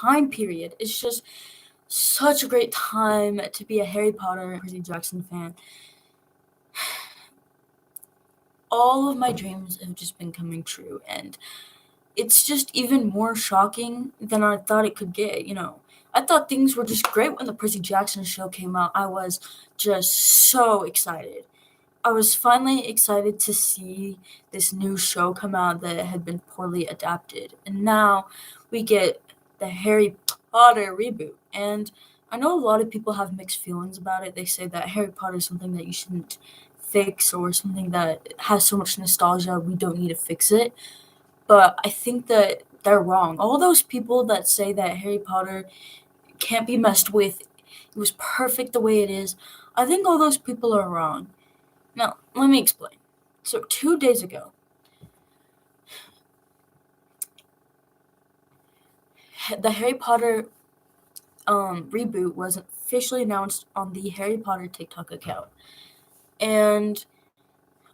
time period. It's just such a great time to be a Harry Potter and Percy Jackson fan. All of my dreams have just been coming true, and it's just even more shocking than I thought it could get. I thought things were just great when the Percy Jackson show came out. I was just so excited. I was finally excited to see this new show come out that had been poorly adapted. And now we get the Harry Potter reboot. And I know a lot of people have mixed feelings about it. They say that Harry Potter is something that you shouldn't fix, or something that has so much nostalgia, we don't need to fix it. But I think that they're wrong. All those people that say that Harry Potter can't be messed with, it was perfect the way it is, I think all those people are wrong. Now, let me explain. So 2 days ago, the Harry Potter reboot was officially announced on the Harry Potter TikTok account. And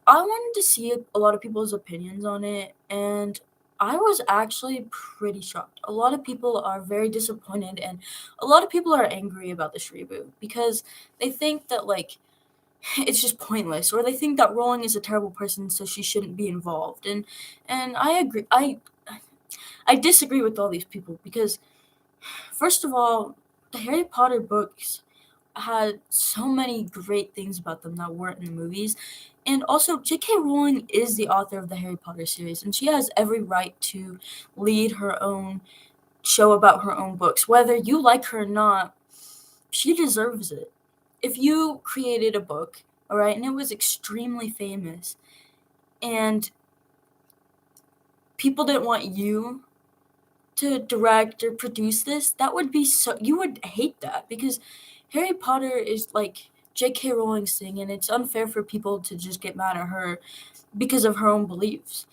I wanted to see a lot of people's opinions on it, and I was actually pretty shocked. A lot of people are very disappointed, and a lot of people are angry about this reboot because they think that, like, it's just pointless, or they think that Rowling is a terrible person, so she shouldn't be involved. And I agree. I disagree with all these people because, first of all, the Harry Potter books had so many great things about them that weren't in the movies. And also, J.K. Rowling is the author of the Harry Potter series, and she has every right to lead her own show about her own books. Whether you like her or not, she deserves it. If you created a book, all right, and it was extremely famous, and people didn't want you to direct or produce this, that would be you would hate that, because Harry Potter is like J.K. Rowling's thing, and it's unfair for people to just get mad at her because of her own beliefs.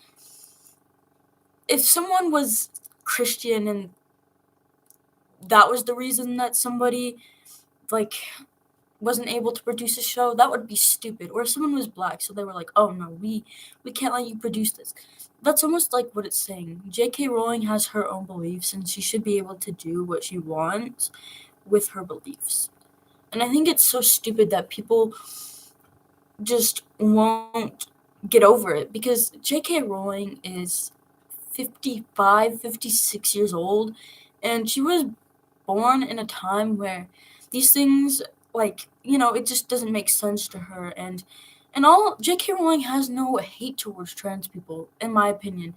If someone was Christian and that was the reason that somebody, like, wasn't able to produce a show, that would be stupid. Or if someone was black, so they were like, oh no, we can't let you produce this. That's almost like what it's saying. J.K. Rowling has her own beliefs, and she should be able to do what she wants with her beliefs. And I think it's so stupid that people just won't get over it, because J.K. Rowling is 55, 56 years old, and she was born in a time where these things, like, it just doesn't make sense to her. And all J.K. Rowling has no hate towards trans people, in my opinion.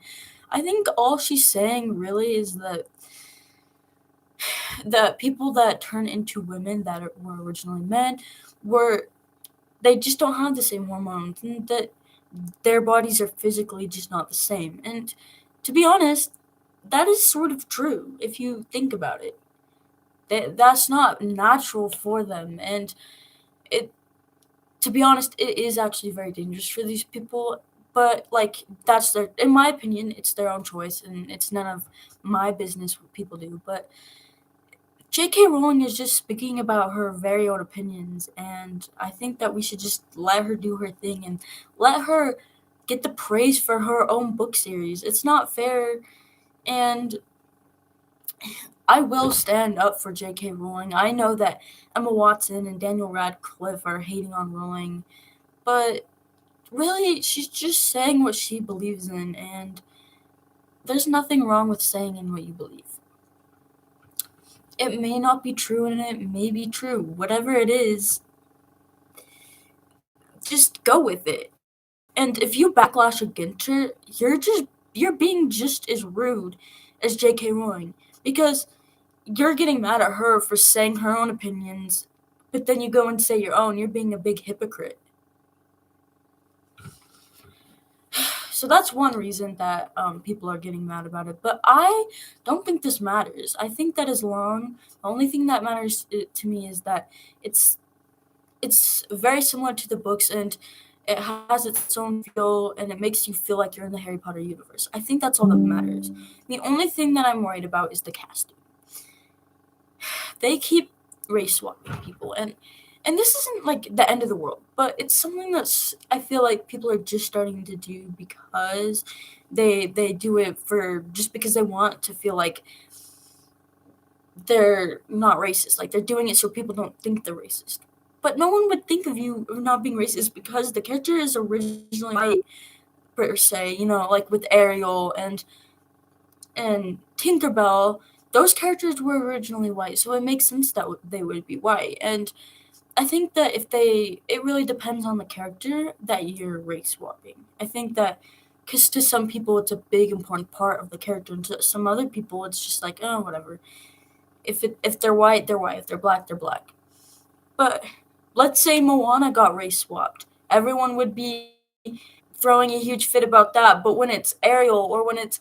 I think all she's saying really is that the people that turn into women that were originally men they just don't have the same hormones, and that their bodies are physically just not the same. And to be honest, that is sort of true if you think about it. That's not natural for them, and to be honest, it is actually very dangerous for these people. But, like, in my opinion, it's their own choice, and it's none of my business what people do. But J.K. Rowling is just speaking about her very own opinions, and I think that we should just let her do her thing and let her get the praise for her own book series. It's not fair, and I will stand up for J.K. Rowling. I know that Emma Watson and Daniel Radcliffe are hating on Rowling, but really, she's just saying what she believes in, and there's nothing wrong with saying in what you believe. It may not be true, and it may be true. Whatever it is, just go with it. And if you backlash against her, you're being just as rude as J.K. Rowling, because you're getting mad at her for saying her own opinions, but then you go and say your own. You're being a big hypocrite. So that's one reason that people are getting mad about it. But I don't think this matters. I think that the only thing that matters to me is that it's very similar to the books, and it has its own feel, and it makes you feel like you're in the Harry Potter universe. I think that's all that matters. The only thing that I'm worried about is the casting. They keep race swapping people, and this isn't like the end of the world, but it's something that's, I feel like people are just starting to do because they do it for just because they want to feel like they're not racist. Like they're doing it so people don't think they're racist. But no one would think of you of not being racist because the character is originally white per se. You know, like with Ariel and Tinkerbell, those characters were originally white, so it makes sense that they would be white. And I think that it really depends on the character that you're race swapping. I think that because to some people it's a big important part of the character, and to some other people it's just like, oh, whatever. If they're white, they're white. If they're black, they're black. But let's say Moana got race swapped, everyone would be throwing a huge fit about that. But when it's Ariel or when it's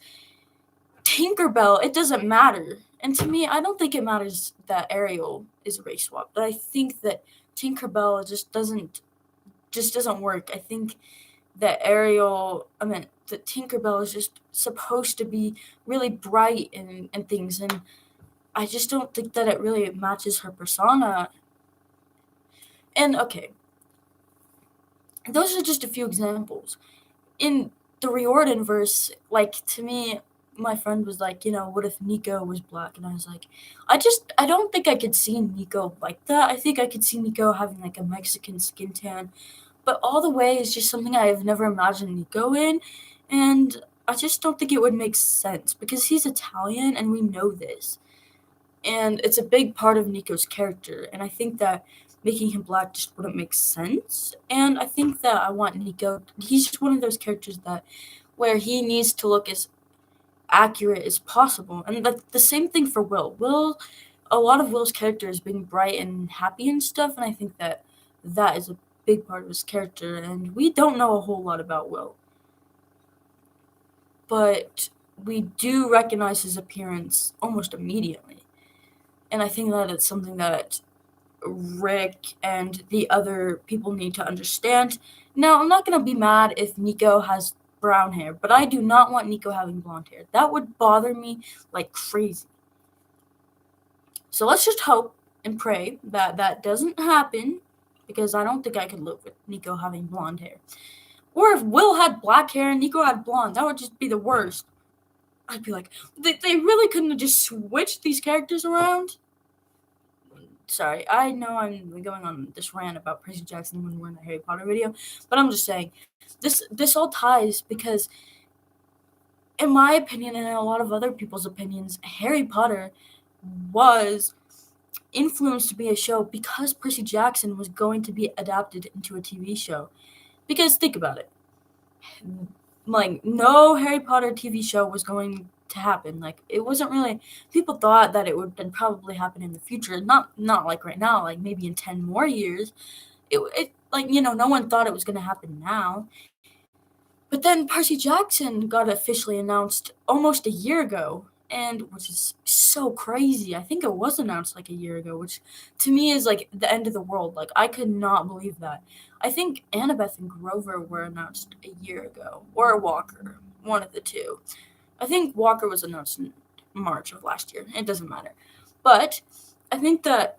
Tinkerbell, it doesn't matter. And to me, I don't think it matters that Ariel is race swapped. But I think that Tinkerbell just doesn't work. I think that that Tinkerbell is just supposed to be really bright and things, and I just don't think that it really matches her persona. And okay, those are just a few examples. In the Riordan verse, like to me, my friend was like, what if Nico was black? And I was like, I don't think I could see Nico like that. I think I could see Nico having like a Mexican skin tan, but all the way is just something I have never imagined Nico in, and I just don't think it would make sense because he's Italian and we know this. And it's a big part of Nico's character, and I think that making him black just wouldn't make sense. And I think that I want Nico. He's just one of those characters that where he needs to look as accurate as possible, and the same thing for Will. A lot of Will's character is being bright and happy and stuff, and I think that that is a big part of his character. And we don't know a whole lot about Will, but we do recognize his appearance almost immediately. And I think that it's something that Rick and the other people need to understand. Now, I'm not going to be mad if Nico has brown hair, but I do not want Nico having blonde hair. That would bother me like crazy. So let's just hope and pray that that doesn't happen, because I don't think I could live with Nico having blonde hair. Or if Will had black hair and Nico had blonde, that would just be the worst. I'd be like, they really couldn't have just switched these characters around? Sorry, I know I'm going on this rant about Percy Jackson when we're in a Harry Potter video, but I'm just saying, this all ties because, in my opinion and in a lot of other people's opinions, Harry Potter was influenced to be a show because Percy Jackson was going to be adapted into a TV show. Because think about it, like no Harry Potter TV show was going to happen. Like it wasn't really. People thought that it would probably happen in the future, not like right now. Like maybe in 10 more years, it like no one thought it was going to happen now. But then Percy Jackson got officially announced almost a year ago, and which is so crazy. I think it was announced like a year ago, which to me is like the end of the world. Like I could not believe that. I think Annabeth and Grover were announced a year ago, or Walker, one of the two. I think Walker was announced in March of last year. It doesn't matter. But I think that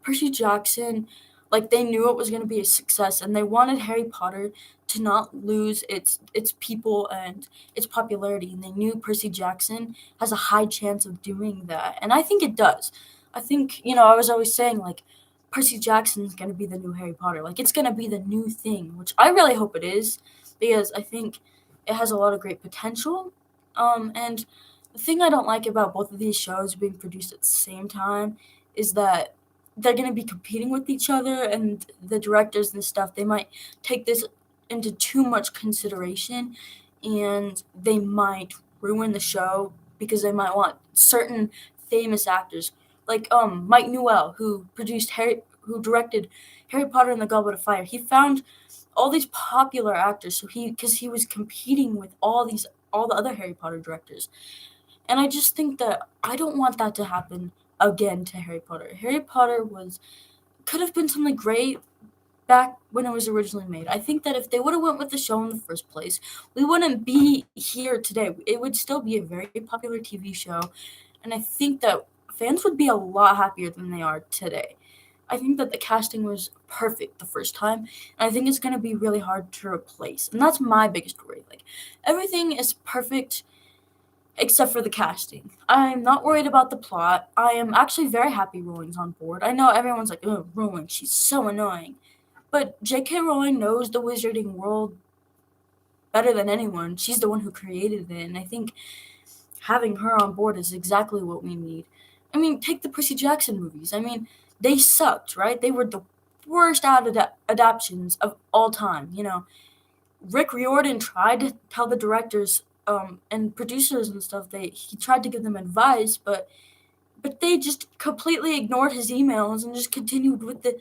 Percy Jackson, like they knew it was going to be a success, and they wanted Harry Potter to not lose its people and its popularity. And they knew Percy Jackson has a high chance of doing that, and I think it does. I think I was always saying like Percy Jackson's going to be the new Harry Potter. Like it's going to be the new thing, which I really hope it is, because I think it has a lot of great potential. And the thing I don't like about both of these shows being produced at the same time is that they're going to be competing with each other, and the directors and stuff, they might take this into too much consideration, and they might ruin the show because they might want certain famous actors like Mike Newell, who directed Harry Potter and the Goblet of Fire. He found all these popular actors, so because he was competing with all the other Harry Potter directors. And I just think that I don't want that to happen again to Harry Potter. Harry Potter could have been something great back when it was originally made. I think that if they would have went with the show in the first place, we wouldn't be here today. It would still be a very popular TV show, and I think that fans would be a lot happier than they are today. I think that the casting was perfect the first time, and I think it's going to be really hard to replace. And that's my biggest worry. Like, everything is perfect except for the casting. I'm not worried about the plot. I am actually very happy Rowling's on board. I know everyone's like, oh, Rowling, she's so annoying. But J.K. Rowling knows the wizarding world better than anyone. She's the one who created it, and I think having her on board is exactly what we need. I mean, take the Percy Jackson movies. I mean, they sucked, right? They were the worst adaptations of all time. You know, Rick Riordan tried to tell the directors and producers and stuff. He tried to give them advice, but they just completely ignored his emails and just continued with the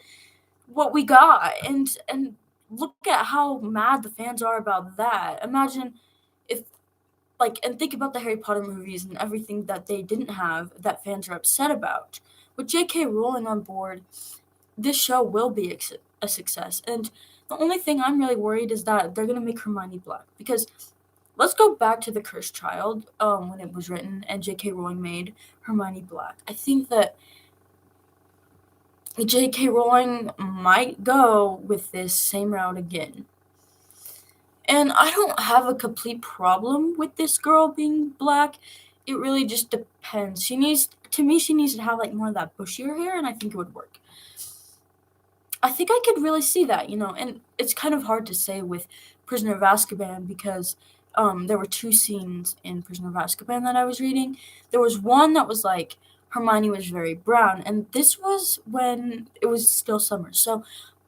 what we got. And look at how mad the fans are about that. Imagine if and think about the Harry Potter movies and everything that they didn't have that fans are upset about. With J.K. Rowling on board, this show will be a success. And the only thing I'm really worried is that they're gonna make Hermione black, because let's go back to the Cursed Child when it was written and J.K. Rowling made Hermione black. I think that J.K. Rowling might go with this same route again. And I don't have a complete problem with this girl being black. It really just depends. She needs to have more of that bushier hair, and I think it would work. I think I could really see that, and it's kind of hard to say with Prisoner of Azkaban because there were two scenes in Prisoner of Azkaban that I was reading. There was one that was like Hermione was very brown, and this was when it was still summer. So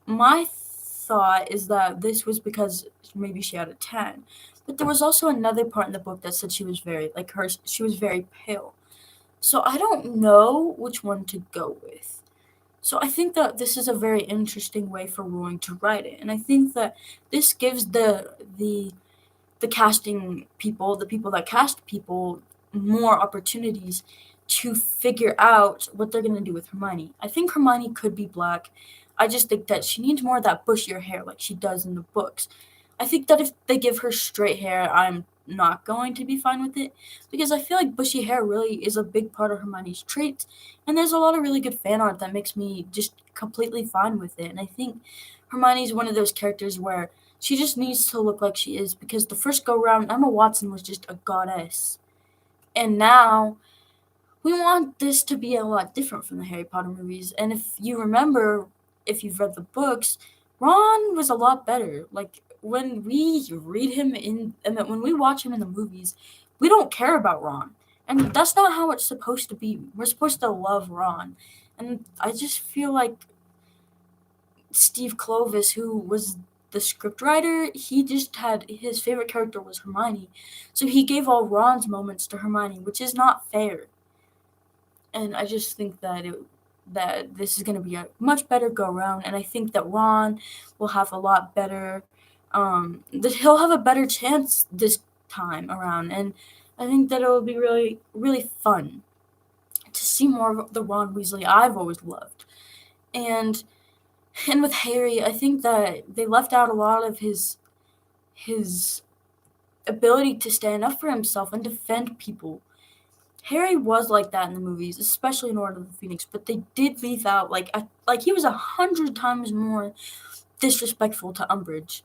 my thought is that this was because maybe she had a tan. But there was also another part in the book that said she was she was very pale. So I don't know which one to go with. So I think that this is a very interesting way for Rowling to write it. And I think that this gives the casting people, the people that cast people, more opportunities to figure out what they're going to do with Hermione. I think Hermione could be black. I just think that she needs more of that bushier hair like she does in the books. I think that if they give her straight hair, I'm not going to be fine with it, because I feel like bushy hair really is a big part of Hermione's traits, and there's a lot of really good fan art that makes me just completely fine with it. And I think Hermione's one of those characters where she just needs to look like she is, because the first go round, Emma Watson was just a goddess. And now we want this to be a lot different from the Harry Potter movies. And if you remember, if you've read the books, Ron was a lot better. Like, when we read him when we watch him in the movies, we don't care about Ron. And that's not how it's supposed to be. We're supposed to love Ron. And I just feel like Steve Clovis, who was the scriptwriter, he just had his favorite character was Hermione. So he gave all Ron's moments to Hermione, which is not fair. And I just think that this is going to be a much better go round, and I think that Ron will have a lot better that he'll have a better chance this time around, and I think that it will be really, really fun to see more of the Ron Weasley I've always loved. And with Harry, I think that they left out a lot of his ability to stand up for himself and defend people. Harry was like that in the movies, especially in Order of the Phoenix, but they did leave out he was 100 times more disrespectful to Umbridge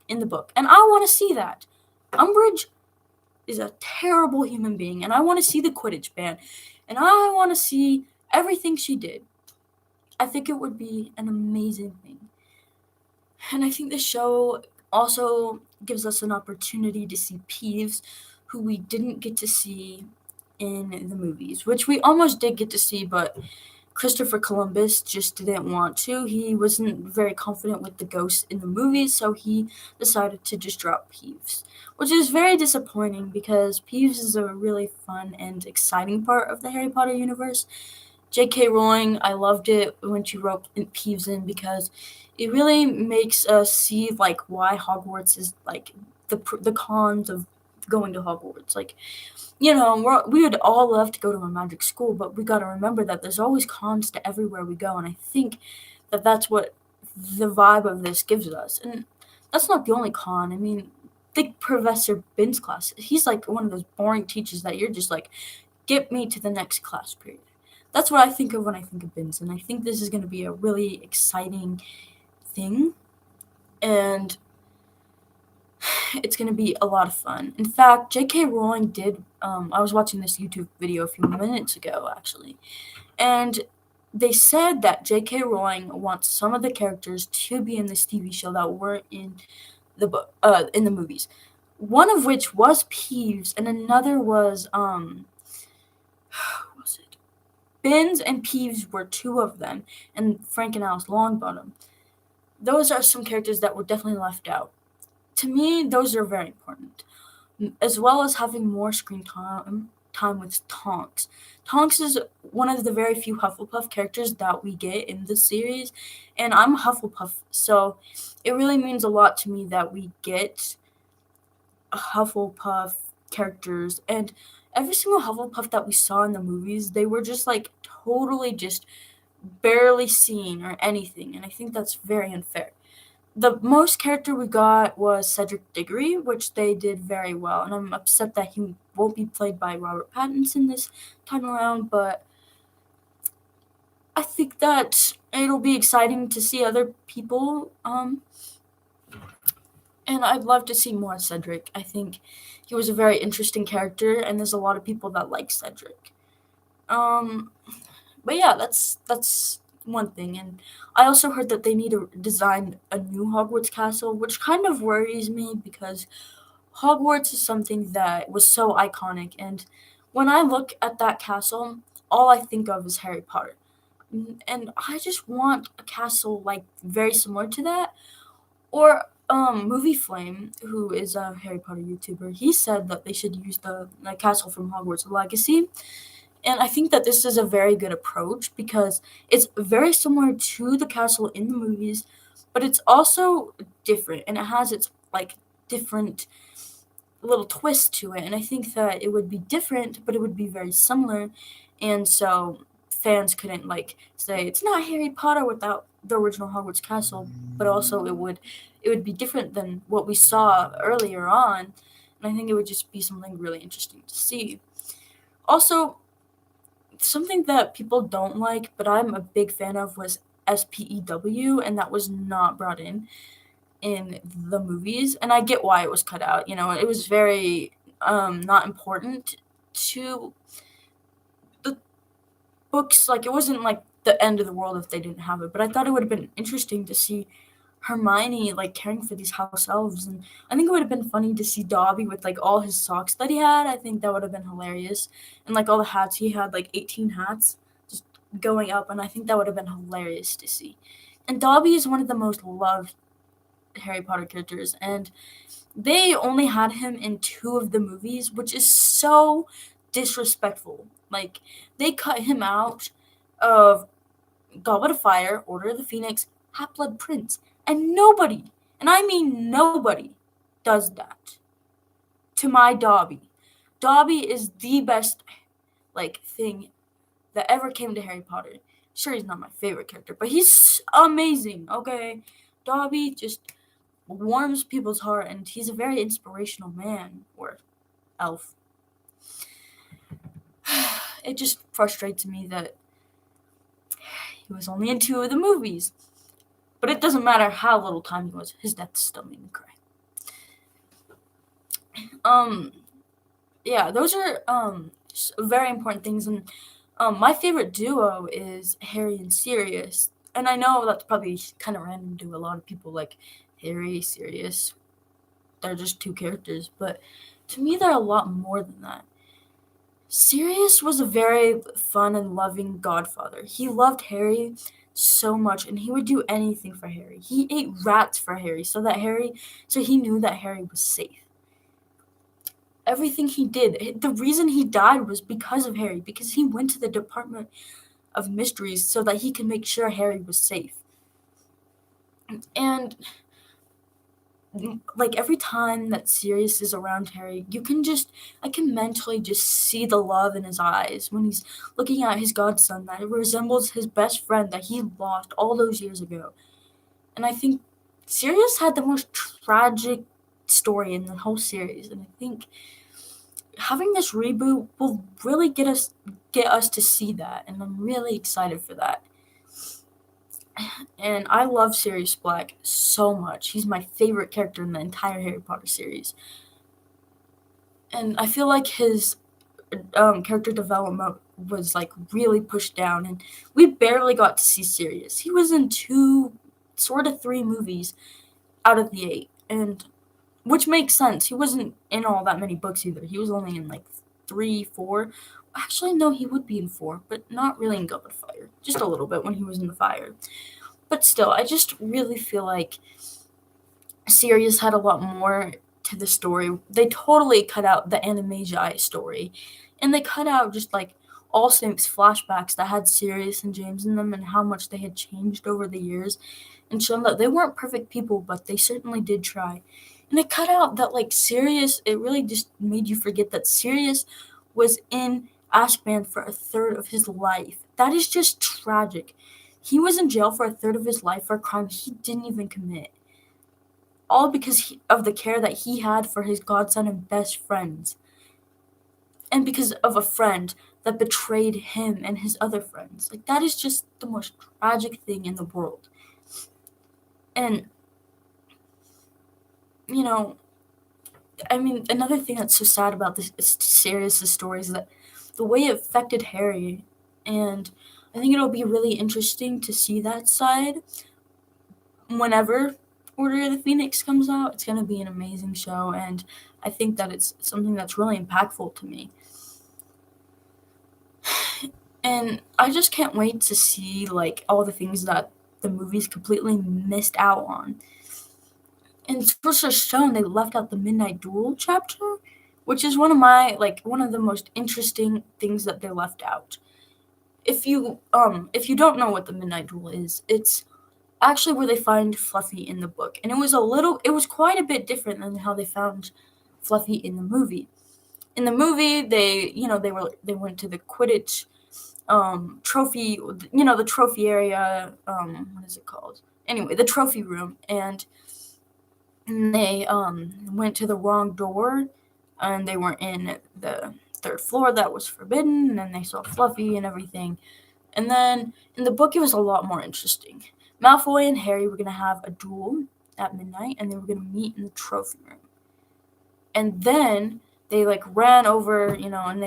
in the book, and I want to see that. Umbridge is a terrible human being, and I want to see the Quidditch ban, and I want to see everything she did. I think it would be an amazing thing, and I think the show also gives us an opportunity to see Peeves, who we didn't get to see in the movies, which we almost did get to see, but Christopher Columbus just didn't want to. He wasn't very confident with the ghosts in the movies, so he decided to just drop Peeves, which is very disappointing because Peeves is a really fun and exciting part of the Harry Potter universe. J.K. Rowling, I loved it when she wrote Peeves in, because it really makes us see why Hogwarts is the cons of going to Hogwarts. We would all love to go to a magic school, but we got to remember that there's always cons to everywhere we go, and I think that that's what the vibe of this gives us. And that's not the only con. I mean, think Professor Bin's class. He's one of those boring teachers that you're just get me to the next class period. That's what I think of when I think of Bin's, and I think this is going to be a really exciting thing, and it's going to be a lot of fun. In fact, J.K. Rowling did I was watching this YouTube video a few minutes ago, actually, and they said that J.K. Rowling wants some of the characters to be in this TV show that weren't in the movies. One of which was Peeves, and another was what was it? Binns and Peeves were two of them, and Frank and Alice Longbottom. Those are some characters that were definitely left out. To me, those are very important, as well as having more screen time with Tonks. Tonks is one of the very few Hufflepuff characters that we get in the series, and I'm a Hufflepuff, so it really means a lot to me that we get Hufflepuff characters, and every single Hufflepuff that we saw in the movies, they were just like totally just barely seen or anything, and I think that's very unfair. The most character we got was Cedric Diggory, which they did very well, and I'm upset that he won't be played by Robert Pattinson this time around, but I think that it'll be exciting to see other people, and I'd love to see more Cedric. I think he was a very interesting character, and there's a lot of people that like Cedric. Um, but yeah, that's one thing, and I also heard that they need to design a new Hogwarts castle, which kind of worries me because Hogwarts is something that was so iconic, and when I look at that castle, all I think of is Harry Potter. And I just want a castle like very similar to that. Or Movie Flame, who is a Harry Potter YouTuber, he said that they should use the castle from Hogwarts Legacy. And I think that this is a very good approach because it's very similar to the castle in the movies, but it's also different and it has its like different little twist to it. And I think that it would be different, but it would be very similar. And so fans couldn't like say it's not Harry Potter without the original Hogwarts castle, but also it would be different than what we saw earlier on. And I think it would just be something really interesting to see. Also, something that people don't like, but I'm a big fan of, was SPEW, and that was not brought in the movies. And I get why it was cut out. You know, it was very not important to the books. Like, it wasn't like the end of the world if they didn't have it. But I thought it would have been interesting to see Hermione like caring for these house elves, and I think it would have been funny to see Dobby with like all his socks that he had. I think that would have been hilarious, and like all the hats he had, like 18 hats just going up, and I think that would have been hilarious to see. And Dobby is one of the most loved Harry Potter characters, and they only had him in 2 of the movies, which is so disrespectful. Like, they cut him out of Goblet of Fire, Order of the Phoenix, Half-Blood Prince, and nobody, and I mean nobody, does that to my Dobby. Dobby is the best like thing that ever came to Harry Potter. Sure, he's not my favorite character, but he's amazing. Okay, Dobby just warms people's heart, and he's a very inspirational man or elf. It just frustrates me that he was only in 2 of the movies. But it doesn't matter how little time he was. His death still made me cry. Yeah, those are very important things. And my favorite duo is Harry and Sirius. And I know that's probably kind of random to a lot of people, like Harry, Sirius. They're just 2 characters, but to me, they're a lot more than that. Sirius was a very fun and loving godfather. He loved Harry so much, and he would do anything for Harry. He ate rats for Harry so he knew that Harry was safe. Everything he did, the reason he died was because of Harry, because he went to the Department of Mysteries so that he could make sure Harry was safe. And like every time that Sirius is around Harry, I can mentally just see the love in his eyes when he's looking at his godson that resembles his best friend that he lost all those years ago. And I think Sirius had the most tragic story in the whole series, and I think having this reboot will really get us to see that, and I'm really excited for that. And I love Sirius Black so much. He's my favorite character in the entire Harry Potter series. And I feel like his character development was like really pushed down, and we barely got to see Sirius. He was in three movies out of the 8, and which makes sense. He wasn't in all that many books either. He was only in like 3, 4. Actually, no, he would be in 4, but not really in Goblet of Fire. Just a little bit when he was in the fire. But still, I just really feel like Sirius had a lot more to the story. They totally cut out the Animagi story, and they cut out just like all Snape's flashbacks that had Sirius and James in them and how much they had changed over the years, and shown that they weren't perfect people, but they certainly did try. And it cut out that like Sirius, it really just made you forget that Sirius was in Azkaban for a third of his life. That is just tragic. He was in jail for a third of his life for a crime he didn't even commit. All because of the care that he had for his godson and best friends. And because of a friend that betrayed him and his other friends. Like, that is just the most tragic thing in the world. And, you know, I mean, another thing that's so sad about this Sirius' story is that the way it affected Harry. And I think it'll be really interesting to see that side whenever Order of the Phoenix comes out. It's going to be an amazing show, and I think that it's something that's really impactful to me. And I just can't wait to see, like, all the things that the movies completely missed out on. And it's also shown they left out the Midnight Duel chapter, which is one of the most interesting things that they left out. If you don't know what the Midnight Duel is, it's actually where they find Fluffy in the book. And it was quite a bit different than how they found Fluffy in the movie. In the movie, they went to the Quidditch trophy, the trophy area, what is it called? Anyway, the trophy room, and they went to the wrong door, and they were in the 3rd floor that was forbidden, and then they saw Fluffy and everything. And then in the book, it was a lot more interesting. Malfoy and Harry were going to have a duel at midnight, and they were going to meet in the trophy room. And then they ran over, and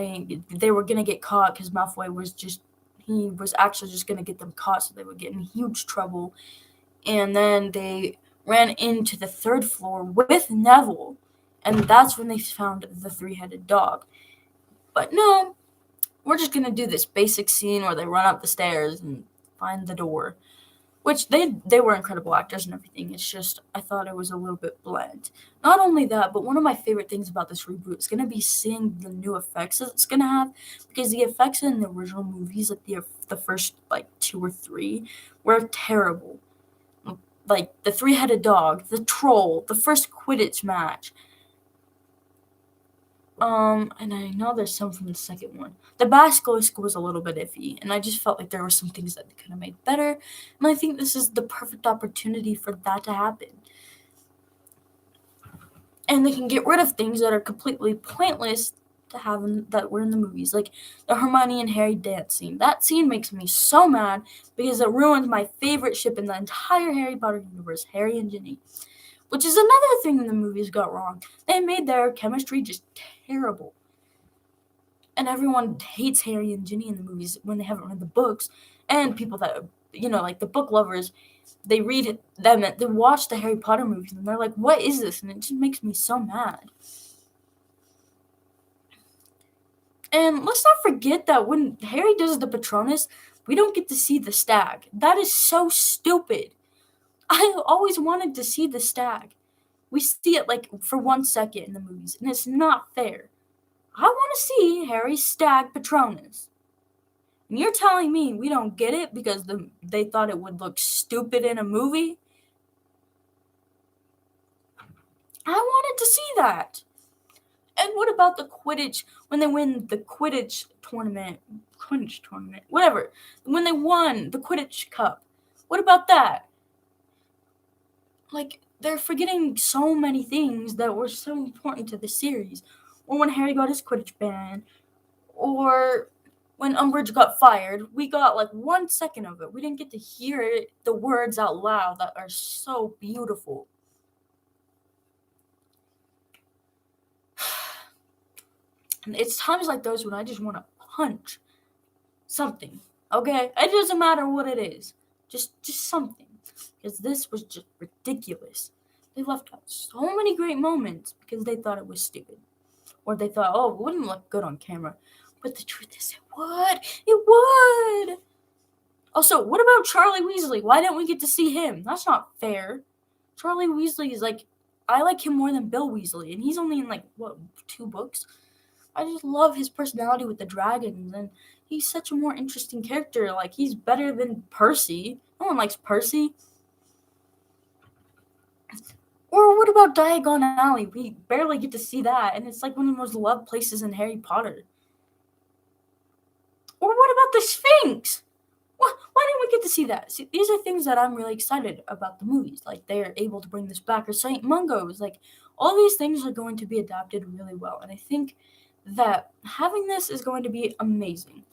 they were going to get caught because Malfoy was actually just going to get them caught, so they would get in huge trouble. And then they ran into the 3rd floor with Neville, and that's when they found the 3-headed dog. But no, we're just going to do this basic scene where they run up the stairs and find the door. Which they were incredible actors and everything. It's just, I thought it was a little bit bland. Not only that, but one of my favorite things about this reboot is going to be seeing the new effects that it's going to have. Because the effects in the original movies, like the first 2 or 3, were terrible. Like the 3-headed dog, the troll, the first Quidditch match. And I know there's some from the second one. The basilisk was a little bit iffy, and I just felt like there were some things that they could have made better, and I think this is the perfect opportunity for that to happen. And they can get rid of things that are completely pointless to have that were in the movies, like the Hermione and Harry dance scene. That scene makes me so mad because it ruins my favorite ship in the entire Harry Potter universe, Harry and Ginny. Which is another thing the movies got wrong. They made their chemistry just terrible. And everyone hates Harry and Ginny in the movies when they haven't read the books. And people that, like the book lovers, they read them, they watch the Harry Potter movies, and they're like, what is this? And it just makes me so mad. And let's not forget that when Harry does the Patronus, we don't get to see the stag. That is so stupid. I always wanted to see the stag. We see it for 1 second in the movies, and it's not fair. I want to see Harry's stag Patronus. And you're telling me we don't get it because they thought it would look stupid in a movie? I wanted to see that. And what about the Quidditch, when they win the Quidditch tournament, whatever, when they won the Quidditch Cup? What about that? They're forgetting so many things that were so important to the series. Or when Harry got his Quidditch ban, or when Umbridge got fired, we got 1 second of it. We didn't get to hear the words out loud that are so beautiful. And it's times like those when I just want to punch something. Okay? It doesn't matter what it is. Just something. Because this was just ridiculous. They left out so many great moments because they thought it was stupid. Or they thought, oh, it wouldn't look good on camera. But the truth is, it would. It would. Also, what about Charlie Weasley? Why didn't we get to see him? That's not fair. Charlie Weasley is like, I like him more than Bill Weasley. And he's only in like, what, 2 books? I just love his personality with the dragons. And he's such a more interesting character. Like, he's better than Percy. No one likes Percy. Or what about Diagon Alley? We barely get to see that, and it's like one of the most loved places in Harry Potter. Or what about the Sphinx? Why didn't we get to see that? See, these are things that I'm really excited about the movies. Like, they are able to bring this back, or St. Mungo's. Like, all these things are going to be adapted really well, and I think that having this is going to be amazing.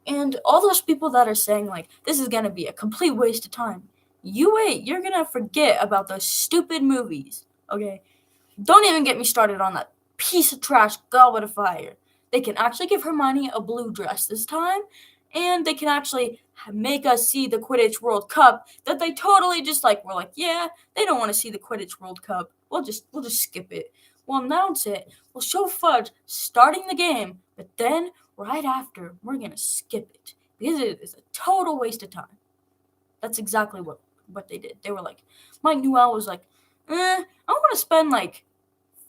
And all those people that are saying, like, this is going to be a complete waste of time, you wait, you're going to forget about those stupid movies, okay? Don't even get me started on that piece of trash Goblet of Fire. They can actually give Hermione a blue dress this time, and they can actually make us see the Quidditch World Cup that they totally just like, we're like, yeah, they don't want to see the Quidditch World Cup. We'll just skip it. We'll announce it. We'll show Fudge starting the game, but then right after, we're going to skip it because it is a total waste of time. That's exactly what they did. They were like, Mike Newell was like, I want to spend like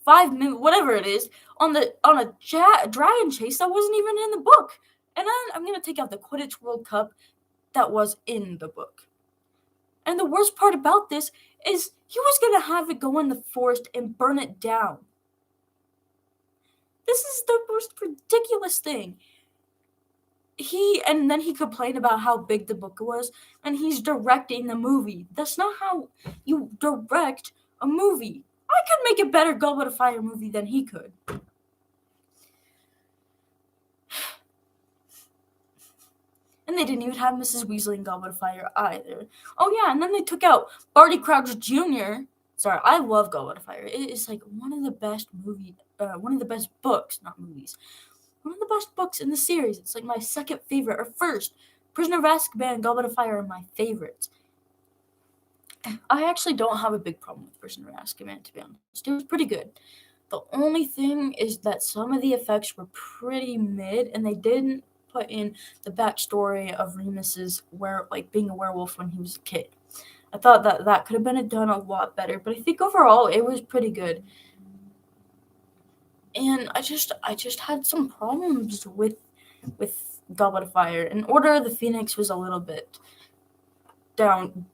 5 minutes, whatever it is, on a dragon chase that wasn't even in the book. And then I'm going to take out the Quidditch World Cup that was in the book. And the worst part about this is he was going to have it go in the forest and burn it down. This is the most ridiculous thing. And then he complained about how big the book was, and he's directing the movie. That's not how you direct a movie. I could make a better Goblet of Fire movie than he could. And they didn't even have Mrs. Weasley in Goblet of Fire either. Oh yeah, and then they took out Barty Crouch Jr. Sorry, I love Goblet of Fire. It is like one of the best books, not movies. One of the best books in the series. It's like my second favorite, or first. Prisoner of Azkaban and Goblet of Fire are my favorites. I actually don't have a big problem with Prisoner of Azkaban, to be honest. It was pretty good. The only thing is that some of the effects were pretty mid, and they didn't put in the backstory of Remus's being a werewolf when he was a kid. I thought that could have been done a lot better, but I think overall it was pretty good. And I just had some problems with Goblet of Fire. And Order of the Phoenix was a little bit down,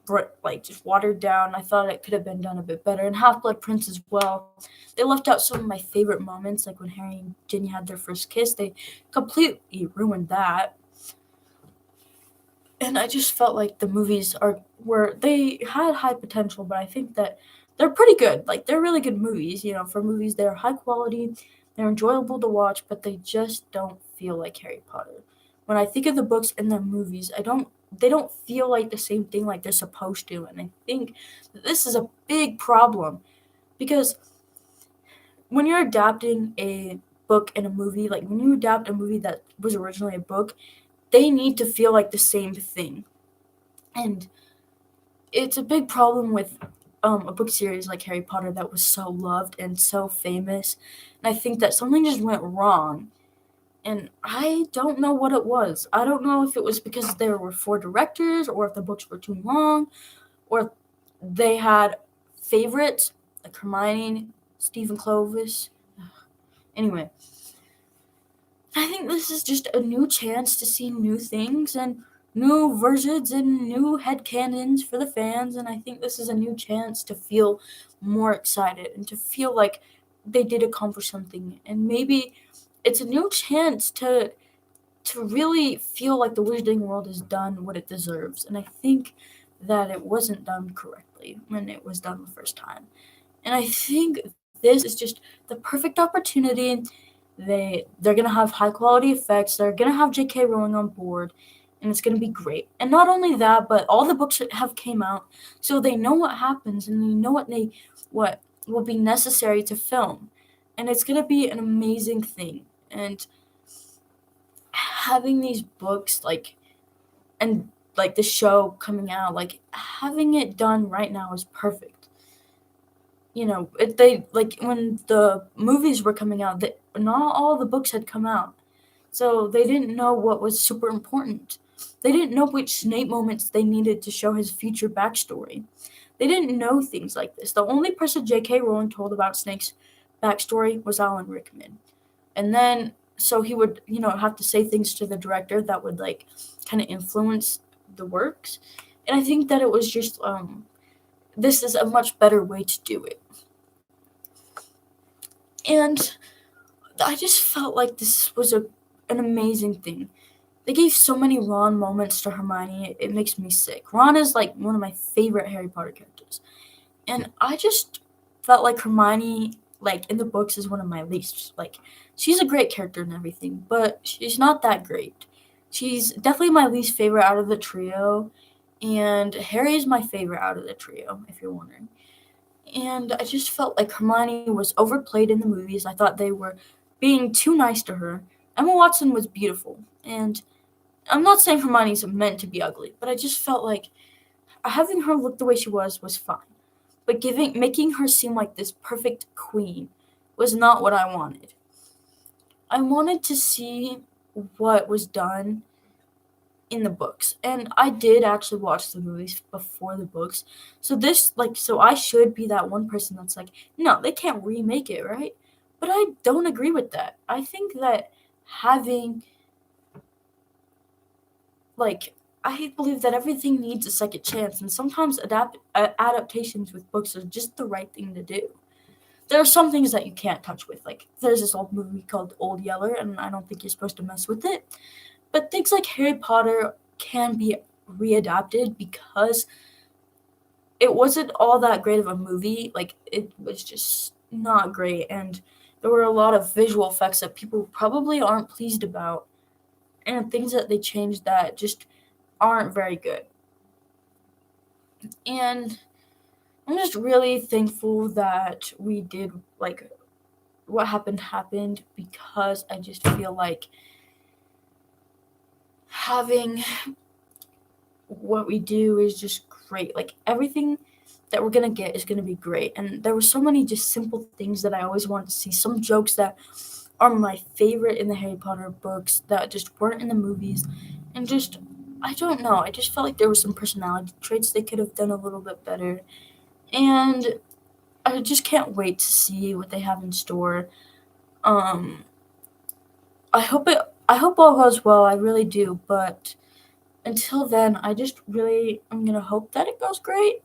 just watered down. I thought it could have been done a bit better. And Half-Blood Prince as well. They left out some of my favorite moments, like when Harry and Ginny had their first kiss. They completely ruined that. And I just felt like the movies they had high potential, but I think that they're pretty good. Like, they're really good movies. For movies, they're high quality, they're enjoyable to watch, but they just don't feel like Harry Potter. When I think of the books and the movies, they don't feel like the same thing like they're supposed to. And I think that this is a big problem, because when you're adapting a book and a movie, like when you adapt a movie that was originally a book, they need to feel like the same thing. And it's a big problem with a book series like Harry Potter that was so loved and so famous. And I think that something just went wrong. And I don't know what it was. I don't know if it was because there were 4 directors, or if the books were too long, or if they had favorites like Hermione, Stephen Clovis. Anyway, I think this is just a new chance to see new things and new versions and new headcanons for the fans, and I think this is a new chance to feel more excited and to feel like they did accomplish something. And maybe it's a new chance to really feel like the Wizarding World has done what it deserves. And I think that it wasn't done correctly when it was done the first time. And I think this is just the perfect opportunity. They're going to have high quality effects. They're going to have J.K. Rowling on board, and it's going to be great. And not only that, but all the books have came out, so they know what happens, and they know what will be necessary to film. And it's going to be an amazing thing. And having these books, like, and like the show coming out, like having it done right now is perfect. They like when the movies were coming out, that not all the books had come out, so they didn't know what was super important. They didn't know which Snape moments they needed to show his future backstory. They didn't know things like this. The only person J.K. Rowling told about Snape's backstory was Alan Rickman. And then, so he would, have to say things to the director that would, like, kind of influence the works. And I think that it was just, this is a much better way to do it. And I just felt like this was an amazing thing. They gave so many Ron moments to Hermione, it makes me sick. Ron is, like, one of my favorite Harry Potter characters. And I just felt like Hermione, like, in the books is one of my least. Like, she's a great character and everything, but she's not that great. She's definitely my least favorite out of the trio, and Harry is my favorite out of the trio, if you're wondering. And I just felt like Hermione was overplayed in the movies. I thought they were being too nice to her. Emma Watson was beautiful, and I'm not saying Hermione's meant to be ugly, but I just felt like having her look the way she was fine. But making her seem like this perfect queen was not what I wanted. I wanted to see what was done in the books. And I did actually watch the movies before the books. So I should be that one person that's like, no, they can't remake it, right? But I don't agree with that. I think that having, like, I believe that everything needs a second chance, and sometimes adaptations with books are just the right thing to do. There are some things that you can't touch with. Like, there's this old movie called Old Yeller, and I don't think you're supposed to mess with it. But things like Harry Potter can be readapted because it wasn't all that great of a movie. Like, it was just not great, and there were a lot of visual effects that people probably aren't pleased about, and things that they changed that just aren't very good. And I'm just really thankful that we did, like, what happened, because I just feel like having what we do is just great. Like, everything that we're gonna get is gonna be great. And there were so many just simple things that I always wanted to see. Some jokes that are my favorite in the Harry Potter books that just weren't in the movies. And just, I don't know. I just felt like there were some personality traits they could have done a little bit better. And I just can't wait to see what they have in store. Um, I hope all goes well. I really do. But until then, I just really I'm gonna hope that it goes great.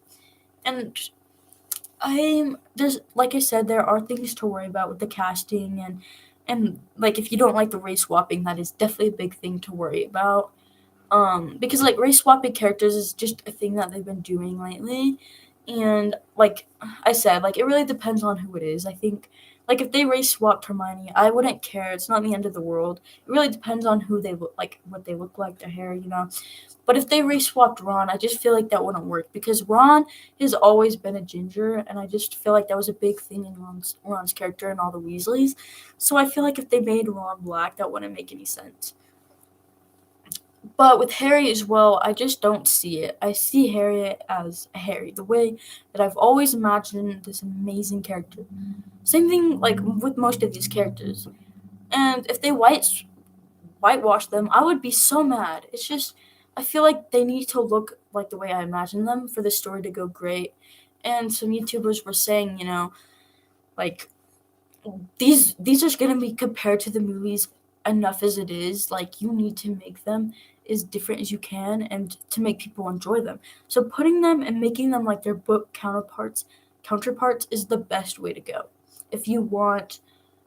And there's, like I said, there are things to worry about with the casting, and like, if you don't like the race swapping, that is definitely a big thing to worry about. Because, like, race swapping characters is just a thing that they've been doing lately. And like I said, like, it really depends on who it is. I think, like, if they race swapped Hermione, I wouldn't care. It's not the end of the world. It really depends on who they look like, what they look like, their hair. But if they race swapped Ron, I just feel like that wouldn't work, because Ron has always been a ginger, and I just feel like that was a big thing in Ron's character and all the Weasleys. So I feel like if they made Ron black, that wouldn't make any sense. But with Harry as well, I just don't see it. I see Harry as a Harry, the way that I've always imagined this amazing character. Same thing, like, with most of these characters. And if they whitewash them, I would be so mad. It's just, I feel like they need to look like the way I imagine them for the story to go great. And some YouTubers were saying, like, these are going to be compared to the movies enough as it is. Like, you need to make them as different as you can, and to make people enjoy them. So putting them and making them like their book counterparts is the best way to go. If you want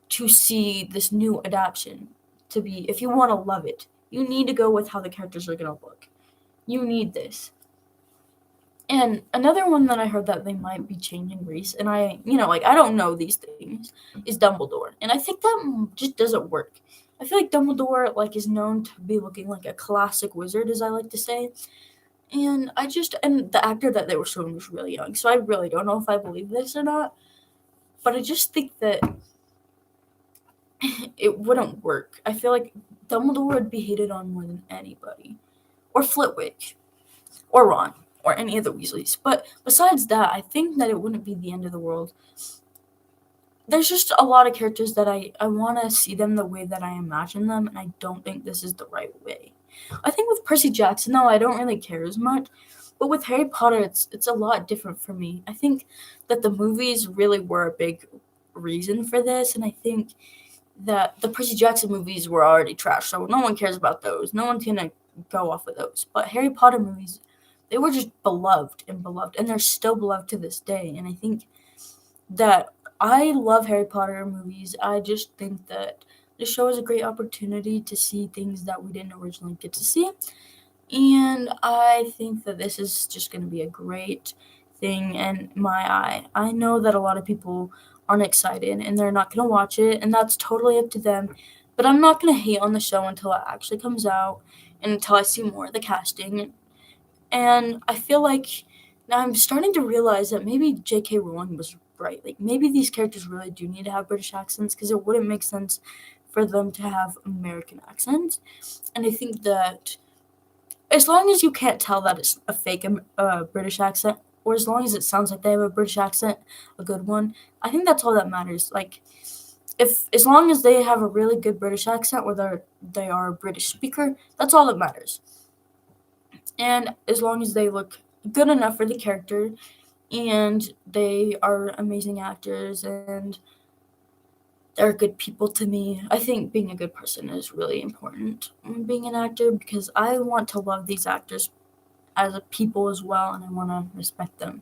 to see this new adaptation if you want to love it, you need to go with how the characters are going to look. You need this. And another one that I heard that they might be changing Reese, and I don't know these things, is Dumbledore. And I think that just doesn't work. I feel like Dumbledore, like, is known to be looking like a classic wizard, as I like to say. And the actor that they were showing was really young, so I really don't know if I believe this or not. But I just think that it wouldn't work. I feel like Dumbledore would be hated on more than anybody. Or Flitwick. Or Ron. Or any of the Weasleys. But besides that, I think that it wouldn't be the end of the world. There's just a lot of characters that I want to see them the way that I imagine them, and I don't think this is the right way. I think with Percy Jackson, though, I don't really care as much. But with Harry Potter, it's a lot different for me. I think that the movies really were a big reason for this, and I think that the Percy Jackson movies were already trash, so no one cares about those. No one's gonna go off of those. But Harry Potter movies, they were just beloved, and they're still beloved to this day. And I think that I love Harry Potter movies. I just think that the show is a great opportunity to see things that we didn't originally get to see. And I think that this is just going to be a great thing in my eye. I know that a lot of people aren't excited and they're not going to watch it, and that's totally up to them. But I'm not going to hate on the show until it actually comes out and until I see more of the casting. And I feel like now I'm starting to realize that maybe J.K. Rowling was right. Like, maybe these characters really do need to have British accents because it wouldn't make sense for them to have American accents. And I think that as long as you can't tell that it's a fake British accent, or as long as it sounds like they have a British accent, a good one, I think that's all that matters. Like, as long as they have a really good British accent, or they are a British speaker, that's all that matters. And as long as they look good enough for the character, and they are amazing actors, and they're good people to me. I think being a good person is really important when being an actor, because I want to love these actors as a people as well, and I want to respect them.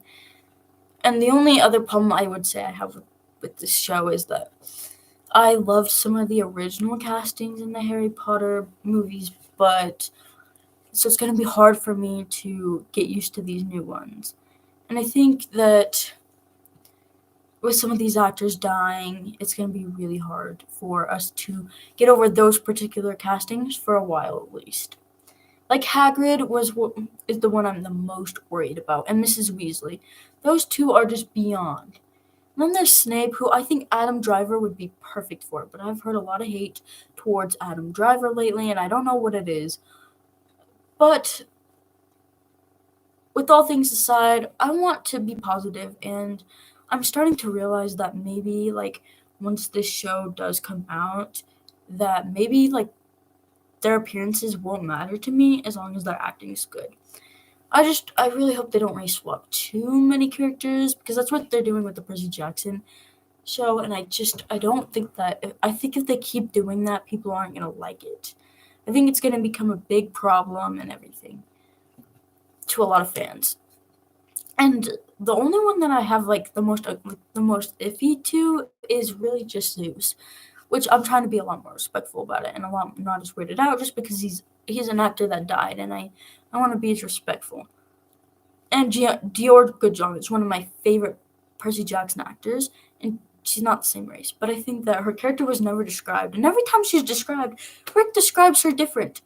And the only other problem I would say I have with this show is that I loved some of the original castings in the Harry Potter movies, but so it's going to be hard for me to get used to these new ones. And I think that with some of these actors dying, it's going to be really hard for us to get over those particular castings for a while at least. Like Hagrid is the one I'm the most worried about, and Mrs. Weasley. Those two are just beyond. And then there's Snape, who I think Adam Driver would be perfect for, but I've heard a lot of hate towards Adam Driver lately, and I don't know what it is. But with all things aside, I want to be positive, and I'm starting to realize that maybe, like, once this show does come out, that maybe, like, their appearances won't matter to me as long as their acting is good. I really hope they don't race swap too many characters, because that's what they're doing with the Percy Jackson show, and I don't think that, I think if they keep doing that, people aren't going to like it. I think it's going to become a big problem and everything to a lot of fans. And the only one that I have, like, the most iffy to is really just Zeus, which I'm trying to be a lot more respectful about it and a lot not as weirded out, just because he's an actor that died, and I want to be as respectful. And Dior Goodjohn is one of my favorite Percy Jackson actors, and she's not the same race, but I think that her character was never described, and every time she's described, Rick describes her different.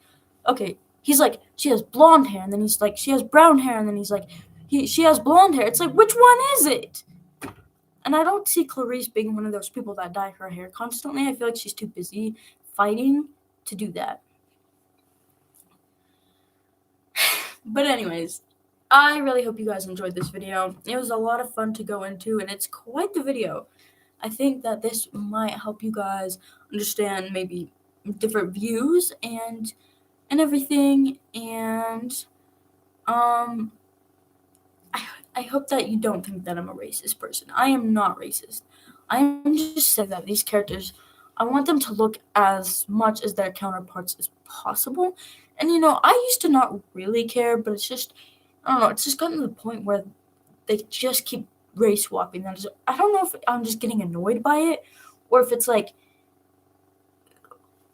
Okay, he's like, she has blonde hair, and then he's like, she has brown hair, and then he's like, she has blonde hair. It's like, which one is it? And I don't see Clarice being one of those people that dye her hair constantly. I feel like she's too busy fighting to do that. But anyways, I really hope you guys enjoyed this video. It was a lot of fun to go into, and it's quite the video. I think that this might help you guys understand maybe different views and everything, and I hope that you don't think that I'm a racist person. I am not racist. I am just saying that these characters, I want them to look as much as their counterparts as possible. And, I used to not really care, but it's just, I don't know, it's just gotten to the point where they just keep race swapping. I don't know if I'm just getting annoyed by it, or if it's like,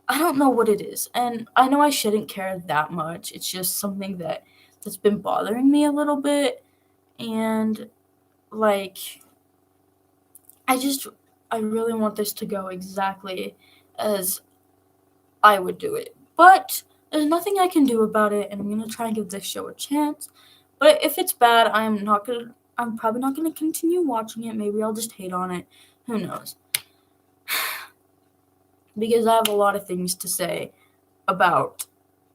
I don't know what it is. And I know I shouldn't care that much. It's just something that's been bothering me a little bit. And, like, I really want this to go exactly as I would do it. But there's nothing I can do about it, and I'm going to try and give this show a chance. But if it's bad, I'm probably not going to continue watching it. Maybe I'll just hate on it. Who knows? because I have a lot of things to say about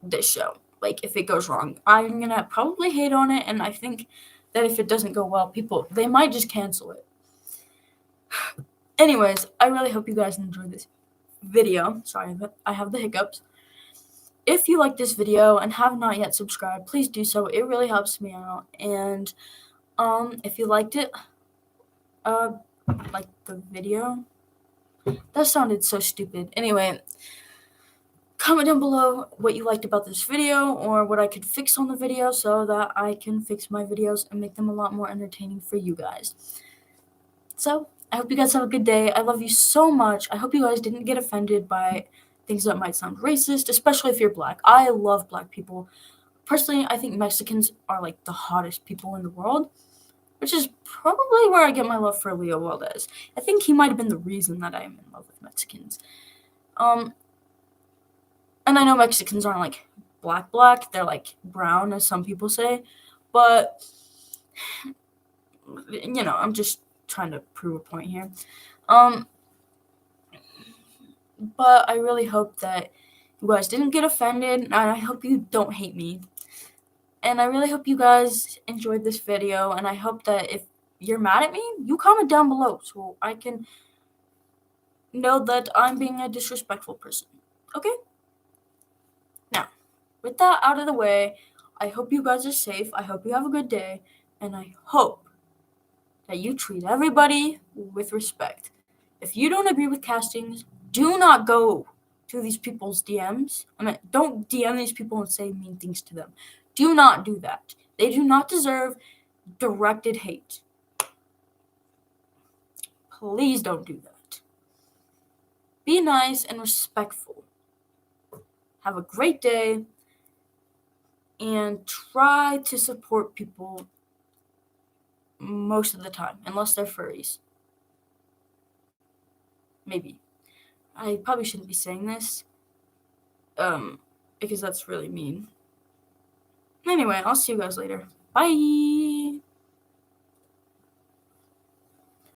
this show. Like, if it goes wrong, I'm gonna probably hate on it, and I think that if it doesn't go well, they might just cancel it. Anyways, I really hope you guys enjoyed this video. Sorry, I have the hiccups. If you like this video and have not yet subscribed, please do so. It really helps me out. And if you liked it, like the video. That sounded so stupid. Anyway, comment down below what you liked about this video or what I could fix on the video so that I can fix my videos and make them a lot more entertaining for you guys. So, I hope you guys have a good day. I love you so much. I hope you guys didn't get offended by things that might sound racist, especially if you're black. I love black people. Personally, I think Mexicans are like the hottest people in the world, which is probably where I get my love for Leo Valdez. I think he might have been the reason that I am in love with Mexicans. And I know Mexicans aren't like black, they're like brown, as some people say, but I'm just trying to prove a point here. But I really hope that you guys didn't get offended, and I hope you don't hate me. And I really hope you guys enjoyed this video, and I hope that if you're mad at me, you comment down below so I can know that I'm being a disrespectful person. Okay? Now, with that out of the way, I hope you guys are safe. I hope you have a good day, and I hope that you treat everybody with respect. If you don't agree with castings, do not go to these people's DMs. Don't DM these people and say mean things to them. Do not do that. They do not deserve directed hate. Please don't do that. Be nice and respectful. Have a great day, and try to support people most of the time, unless they're furries. Maybe. I probably shouldn't be saying this, because that's really mean. Anyway, I'll see you guys later. Bye!